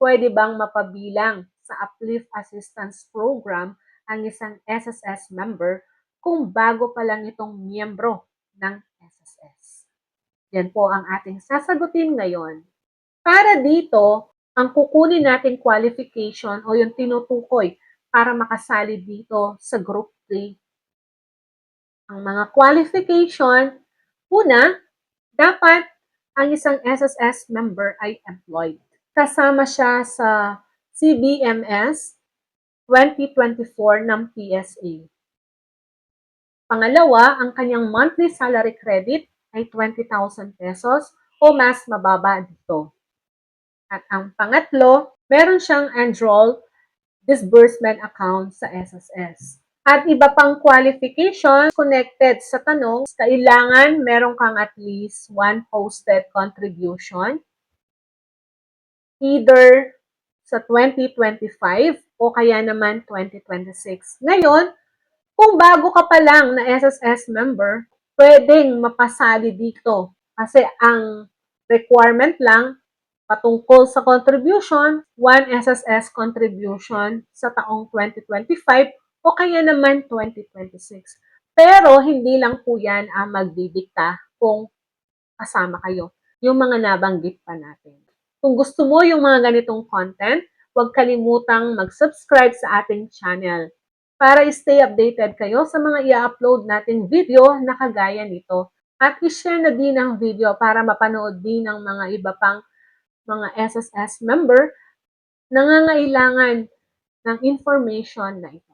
pwede bang mapabilang sa Uplift Assistance Program ang isang SSS member kung bago pa lang itong miyembro ng SSS? Yan po ang ating sasagutin ngayon. Para dito, ang kukunin nating qualification o yung tinutukoy para makasali dito sa Group 3. Ang mga qualification, una, dapat ang isang SSS member ay employed. Kasama siya sa CBMS 2024 ng PSA. Pangalawa, ang kanyang monthly salary credit ay 20,000 pesos o mas mababa dito. At ang pangatlo, meron siyang enrolled disbursement account sa SSS. At iba pang qualification connected sa tanong, kailangan meron kang at least one posted contribution either sa 2025 o kaya naman 2026. Ngayon, kung bago ka pa lang na SSS member, pwedeng mapasali dito kasi ang requirement lang patungkol sa contribution, 1 SSS contribution sa taong 2025 o kaya naman 2026. Pero hindi lang po yan ang magdidikta kung kasama kayo, yung mga nabanggit pa natin. Kung gusto mo yung mga ganitong content, huwag kalimutang mag-subscribe sa ating channel para stay updated kayo sa mga i-upload nating video na kagaya nito. At i-share na din ang video para mapanood din ng mga iba pang mga SSS member nangangailangan ng information na ito.